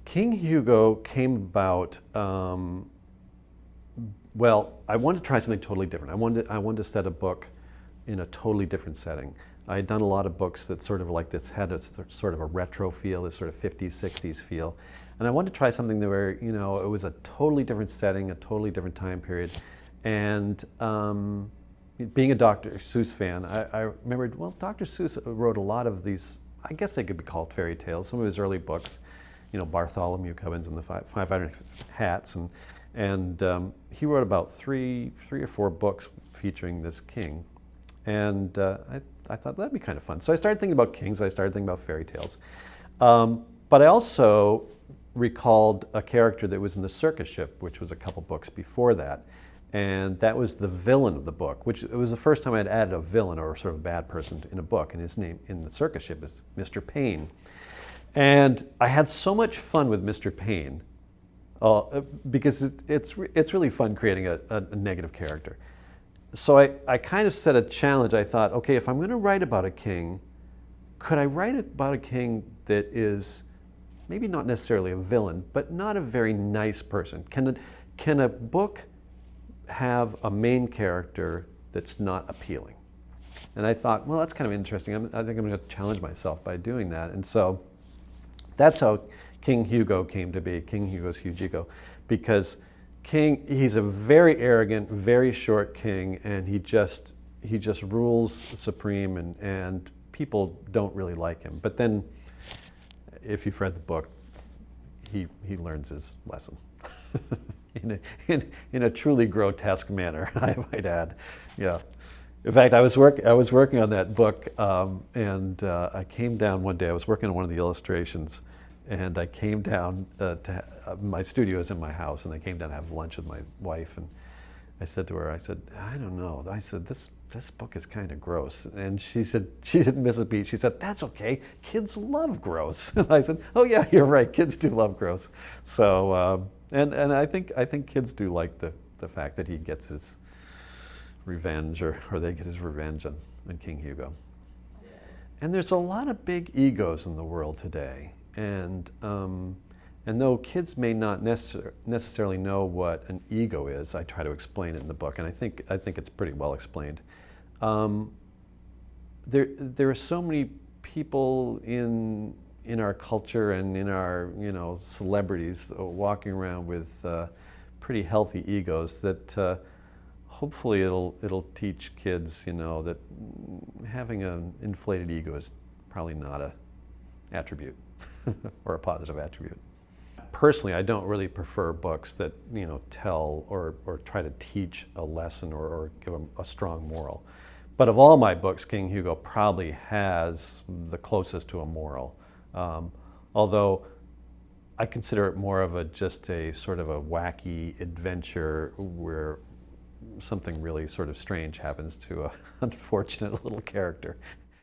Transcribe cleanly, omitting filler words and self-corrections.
King Hugo came about, well, I wanted to try something totally different. I wanted to set a book in a totally different setting. I had done a lot of books that sort of like this had a sort of a retro feel, this sort of 50s, 60s feel. And I wanted to try something that where, it was a totally different setting, a totally different time period. And being a Dr. Seuss fan, I remembered, well, Dr. Seuss wrote a lot of these, I guess they could be called fairy tales, some of his early books, Bartholomew Cubbins and the 500 Hats, and he wrote about three or four books featuring this king. And I thought that'd be kind of fun. So I started thinking about kings, I started thinking about fairy tales. But I also recalled a character that was in The Circus Ship, which was a couple books before that. And that was the villain of the book, which it was the first time I'd added a villain or a sort of bad person in a book. And his name in The Circus Ship is Mr. Payne. And I had so much fun with Mr. Payne because it's really fun creating a negative character. So I kind of set a challenge. I thought, okay, if I'm going to write about a king, could I write about a king that is maybe not necessarily a villain, but not a very nice person? Can a book have a main character that's not appealing? And I thought, well, that's kind of interesting. I think I'm going to challenge myself by doing that. And so that's how King Hugo came to be, King Hugo's Huge Ego, because he's a very arrogant, very short king, and he just rules supreme, and people don't really like him. But then, if you've read the book, he learns his lesson in a truly grotesque manner, I might add. Yeah. In fact, I was working on that book, and I came down one day. I was working on one of the illustrations, and I came down my studio is in my house, and I came down to have lunch with my wife, and I said to her, I don't know. I said, this book is kind of gross. And she said, she didn't miss a beat. She said, that's okay. Kids love gross. And I said, oh yeah, you're right. Kids do love gross. So, and I think kids do like the fact that he gets his revenge, or they get his revenge on King Hugo. And there's a lot of big egos in the world today. And though kids may not necessarily know what an ego is, I try to explain it in the book, and I think it's pretty well explained. There are so many people in our culture and in our celebrities walking around with pretty healthy egos that hopefully it'll teach kids that having an inflated ego is probably not an attribute or a positive attribute. Personally, I don't really prefer books that tell or try to teach a lesson or give a strong moral. But of all my books, King Hugo probably has the closest to a moral. Although I consider it more of just a sort of a wacky adventure where something really sort of strange happens to an unfortunate little character.